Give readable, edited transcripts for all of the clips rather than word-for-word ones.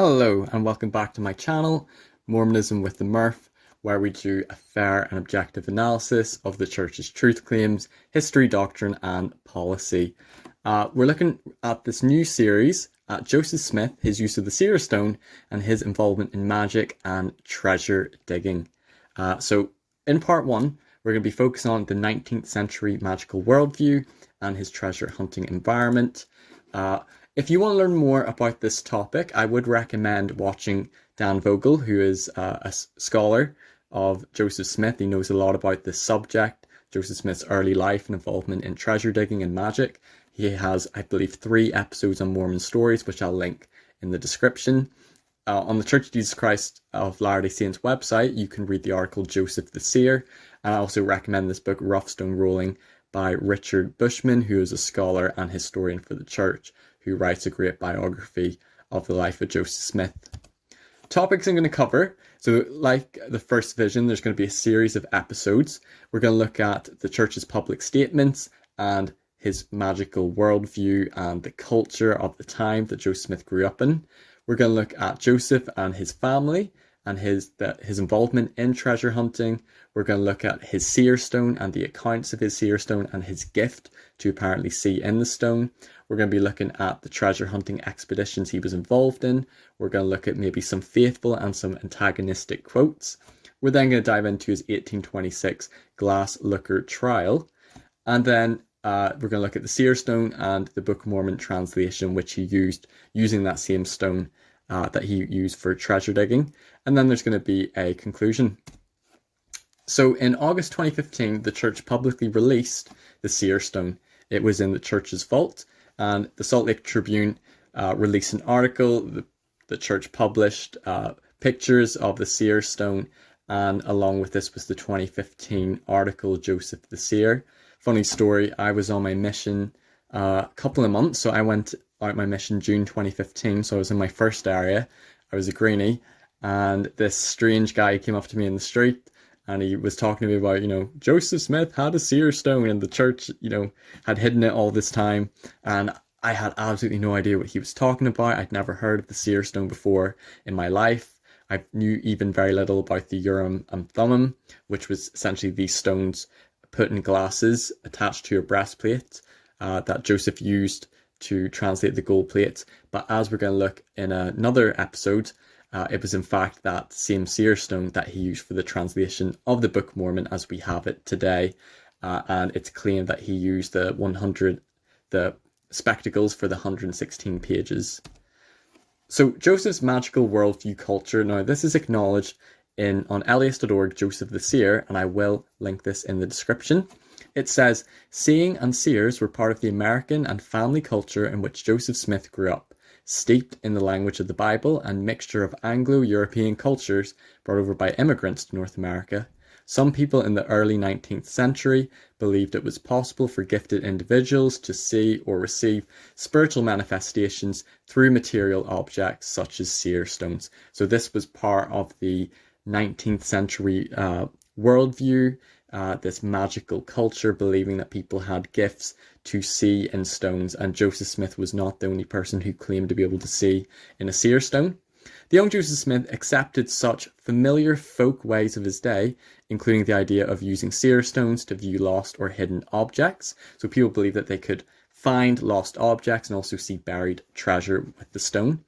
Hello and welcome back to my channel, Mormonism with the Murph, where we do a fair and objective analysis of the Church's truth claims, history, doctrine and policy. We're looking at this new series at Joseph Smith, his use of the Seer stone and his involvement in magic and treasure digging. So in part one, we're going to be focusing on the 19th century magical worldview and his treasure hunting environment. If you want to learn more about this topic, I would recommend watching Dan Vogel, who is a scholar of Joseph Smith. He knows a lot about this subject, Joseph Smith's early life and involvement in treasure digging and magic. He has, I believe, 3 episodes on Mormon stories, which I'll link in the description. On the Church of Jesus Christ of Latter-day Saints website, you can read the article Joseph the Seer. And I also recommend this book, Rough Stone Rolling, by Richard Bushman, who is a scholar and historian for the Church, who writes a great biography of the life of Joseph Smith. Topics I'm going to cover. So like the first vision, there's going to be a series of episodes. We're going to look at the Church's public statements and his magical worldview and the culture of the time that Joseph Smith grew up in. We're going to look at Joseph and his family and his involvement in treasure hunting. We're going to look at his seer stone and the accounts of his seer stone and his gift to apparently see in the stone. We're going to be looking at the treasure hunting expeditions he was involved in. We're going to look at maybe some faithful and some antagonistic quotes. We're then going to dive into his 1826 glass looker trial. And then we're going to look at the seer stone and the Book of Mormon translation, which he used using that same stone that he used for treasure digging. And then there's going to be a conclusion. So in August 2015, the Church publicly released the Seer stone. It was in the Church's vault, and the Salt Lake Tribune released an article. The Church published pictures of the Seer stone, and along with this was the 2015 article, Joseph the Seer. Funny story, I was on my mission a couple of months, so I went out my mission June 2015, so I was in my first area. I was a greenie, and this strange guy came up to me in the street, and he was talking to me about, Joseph Smith had a seer stone and the Church, had hidden it all this time. And I had absolutely no idea what he was talking about. I'd never heard of the seer stone before in my life. I knew even very little about the Urim and Thummim, which was essentially these stones put in glasses attached to a breastplate that Joseph used to translate the gold plates. But as we're going to look in another episode, it was in fact that same seer stone that he used for the translation of the Book of Mormon as we have it today. And it's claimed that he used the spectacles for the 116 pages. So Joseph's magical worldview culture. Now this is acknowledged on elias.org, Joseph the Seer, and I will link this in the description. It says, seeing and seers were part of the American and family culture in which Joseph Smith grew up, steeped in the language of the Bible and mixture of Anglo-European cultures brought over by immigrants to North America. Some people in the early 19th century believed it was possible for gifted individuals to see or receive spiritual manifestations through material objects such as seer stones. So this was part of the 19th century worldview, this magical culture, believing that people had gifts to see in stones, and Joseph Smith was not the only person who claimed to be able to see in a seer stone. The young Joseph Smith accepted such familiar folk ways of his day, including the idea of using seer stones to view lost or hidden objects. So people believed that they could find lost objects and also see buried treasure with the stone.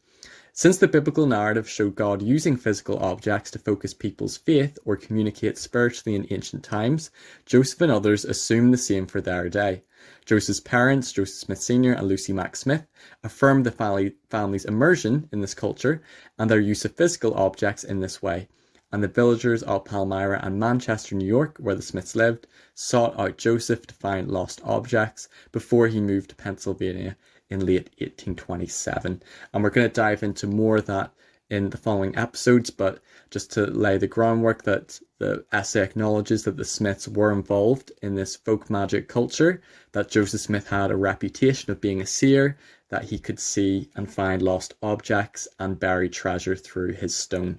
Since the biblical narrative showed God using physical objects to focus people's faith or communicate spiritually in ancient times, Joseph and others assumed the same for their day. Joseph's parents, Joseph Smith Sr. and Lucy Mack Smith, affirmed the family's immersion in this culture and their use of physical objects in this way. And the villagers of Palmyra and Manchester, New York, where the Smiths lived, sought out Joseph to find lost objects before he moved to Pennsylvania in late 1827. And we're going to dive into more of that in the following episodes, but just to lay the groundwork that the essay acknowledges that the Smiths were involved in this folk magic culture, that Joseph Smith had a reputation of being a seer, that he could see and find lost objects and buried treasure through his stone.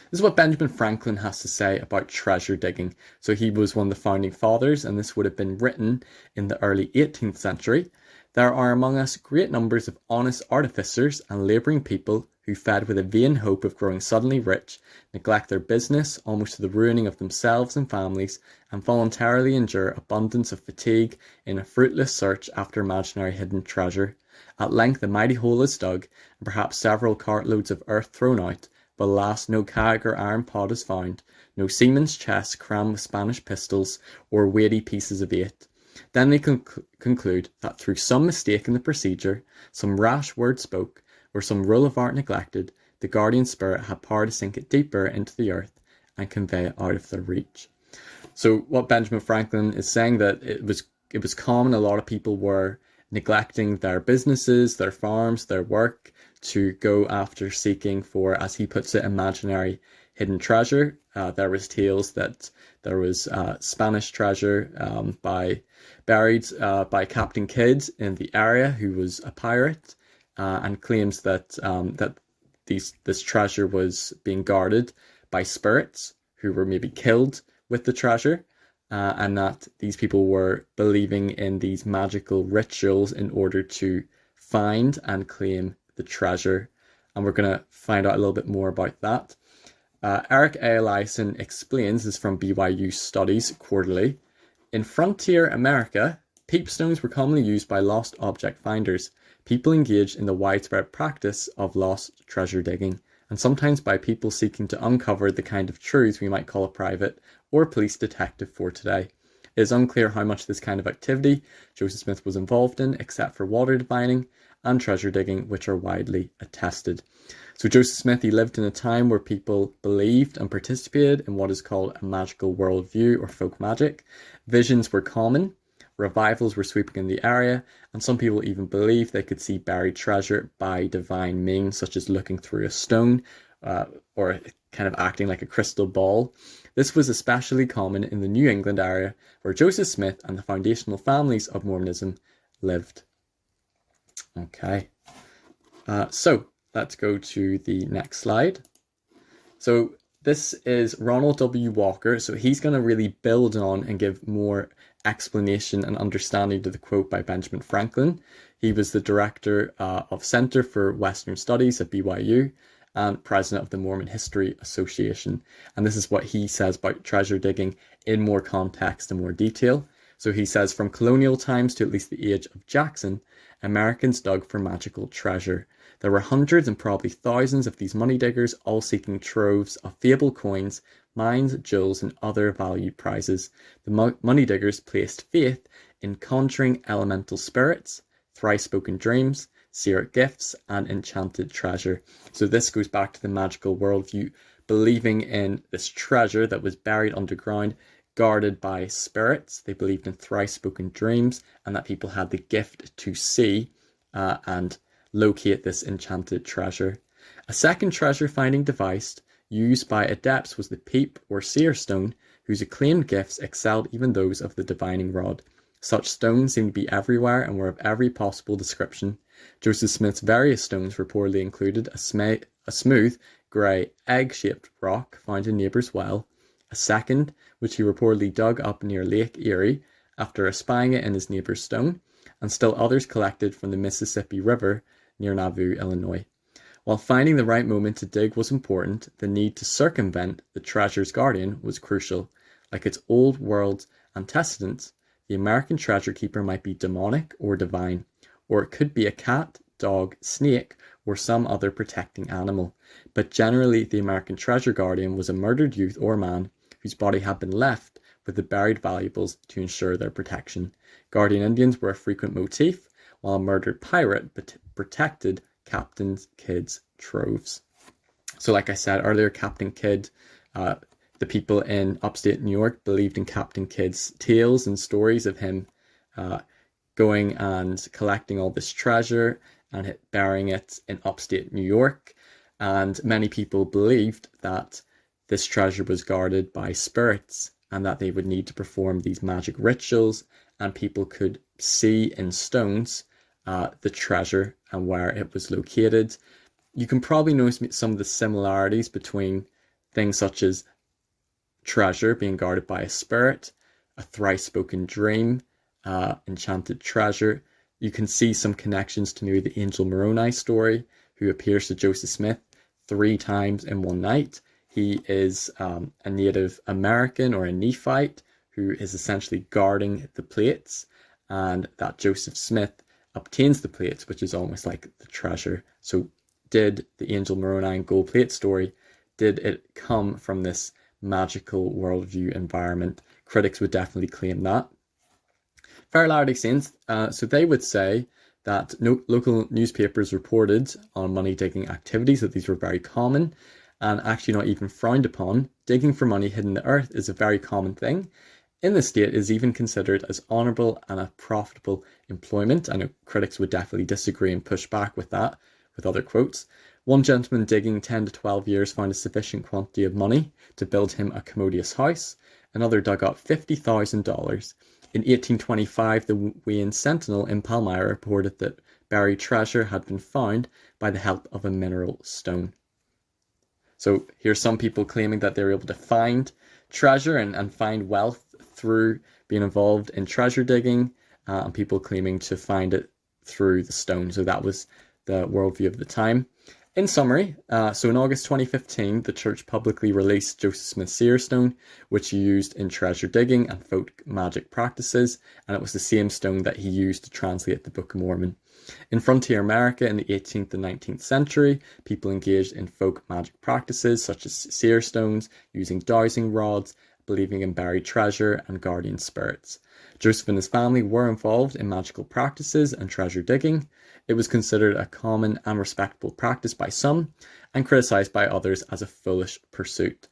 This is what Benjamin Franklin has to say about treasure digging. So he was one of the founding fathers, and this would have been written in the early 18th century. There are among us great numbers of honest artificers and labouring people who, fed with a vain hope of growing suddenly rich, neglect their business almost to the ruining of themselves and families, and voluntarily endure abundance of fatigue in a fruitless search after imaginary hidden treasure. At length a mighty hole is dug, and perhaps several cartloads of earth thrown out, but alas, no keg or iron pot is found, no seaman's chest crammed with Spanish pistols, or weighty pieces of eight. Then they conclude that through some mistake in the procedure, some rash word spoke, or some rule of art neglected, the guardian spirit had power to sink it deeper into the earth and convey it out of their reach. So what Benjamin Franklin is saying, that it was common, a lot of people were neglecting their businesses, their farms, their work, to go after seeking for, as he puts it, imaginary hidden treasure. There was tales that there was Spanish treasure buried by Captain Kidd in the area, who was a pirate, and claims that this treasure was being guarded by spirits who were maybe killed with the treasure, and that these people were believing in these magical rituals in order to find and claim the treasure. And we're going to find out a little bit more about that. Eric A. Eliason explains, this is from BYU Studies Quarterly, in frontier America, peepstones were commonly used by lost object finders, people engaged in the widespread practice of lost treasure digging, and sometimes by people seeking to uncover the kind of truths we might call a private or police detective for today. It is unclear how much this kind of activity Joseph Smith was involved in, except for water divining and treasure digging, which are widely attested. So Joseph Smith, he lived in a time where people believed and participated in what is called a magical worldview or folk magic. Visions were common, revivals were sweeping in the area, and some people even believed they could see buried treasure by divine means, such as looking through a stone or kind of acting like a crystal ball. This was especially common in the New England area, where Joseph Smith and the foundational families of Mormonism lived. Okay, so let's go to the next slide. So this is Ronald W. Walker. So he's going to really build on and give more explanation and understanding to the quote by Benjamin Franklin. He was the director of Center for Western Studies at BYU and president of the Mormon History Association. And this is what he says about treasure digging in more context and more detail. So he says, from colonial times to at least the age of Jackson, Americans dug for magical treasure. There were hundreds and probably thousands of these money diggers, all seeking troves of fabled coins, mines, jewels, and other valued prizes. The money diggers placed faith in conjuring elemental spirits, thrice spoken dreams, seer gifts, and enchanted treasure. So this goes back to the magical worldview, believing in this treasure that was buried underground, guarded by spirits. They believed in thrice spoken dreams, and that people had the gift to see and locate this enchanted treasure. A second treasure finding device used by adepts was the peep or seer stone, whose acclaimed gifts excelled even those of the divining rod. Such stones seemed to be everywhere and were of every possible description. Joseph Smith's various stones reportedly included a smooth, grey, egg-shaped rock found in Neighbour's Well, a second, which he reportedly dug up near Lake Erie after espying it in his neighbour's stone, and still others collected from the Mississippi River near Nauvoo, Illinois. While finding the right moment to dig was important, the need to circumvent the treasure's guardian was crucial. Like its old world antecedents, the American treasure keeper might be demonic or divine, or it could be a cat, dog, snake, or some other protecting animal. But generally, the American treasure guardian was a murdered youth or man whose body had been left with the buried valuables to ensure their protection. Guardian Indians were a frequent motif, while a murdered pirate protected Captain Kidd's troves. So like I said earlier, Captain Kidd, the people in upstate New York believed in Captain Kidd's tales and stories of him going and collecting all this treasure and burying it in upstate New York. And many people believed that this treasure was guarded by spirits and that they would need to perform these magic rituals, and people could see in stones the treasure and where it was located. You can probably notice some of the similarities between things such as treasure being guarded by a spirit, a thrice spoken dream, enchanted treasure. You can see some connections to maybe the Angel Moroni story who appears to Joseph Smith 3 times in one night. He is a Native American or a Nephite who is essentially guarding the plates, and that Joseph Smith obtains the plates, which is almost like the treasure. So did the Angel Moroni and gold plate story, did it come from this magical worldview environment? Critics would definitely claim that. Fair Latter-day Saints, so they would say that local newspapers reported on money digging activities, that these were very common and actually not even frowned upon. Digging for money hidden in the earth is a very common thing. In the state, it is even considered as honourable and a profitable employment. I know critics would definitely disagree and push back with that, with other quotes. One gentleman digging 10 to 12 years found a sufficient quantity of money to build him a commodious house. Another dug up $50,000. In 1825, the Wayne Sentinel in Palmyra reported that buried treasure had been found by the help of a mineral stone. So here's some people claiming that they were able to find treasure and find wealth through being involved in treasure digging, and people claiming to find it through the stone. So that was the worldview of the time. In summary, so in August 2015, the church publicly released Joseph Smith's Seer stone, which he used in treasure digging and folk magic practices, and it was the same stone that he used to translate the Book of Mormon. In frontier America in the 18th and 19th century, people engaged in folk magic practices such as seer stones, using dowsing rods, believing in buried treasure and guardian spirits. Joseph and his family were involved in magical practices and treasure digging. It was considered a common and respectable practice by some, and criticised by others as a foolish pursuit.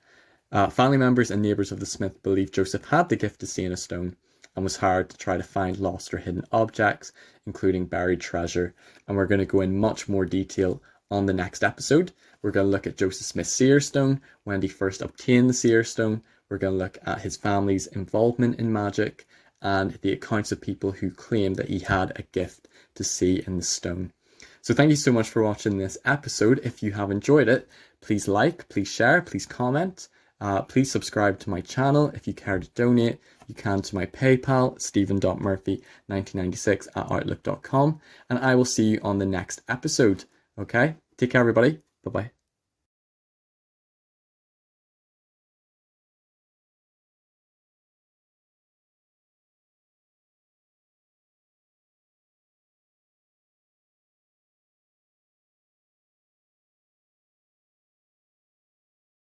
Family members and neighbours of the Smith believed Joseph had the gift of seeing a stone, and was hired to try to find lost or hidden objects, including buried treasure. And we're going to go in much more detail on the next episode. We're going to look at Joseph Smith's Seer stone, when he first obtained the Seer stone. We're going to look at his family's involvement in magic, and the accounts of people who claim that he had a gift to see in the stone. So thank you so much for watching this episode. If you have enjoyed it, please like, please share, please comment. Please subscribe to my channel. If you care to donate, you can to my PayPal, stephen.murphy1996@outlook.com. And I will see you on the next episode. Okay? Take care, everybody. Bye-bye.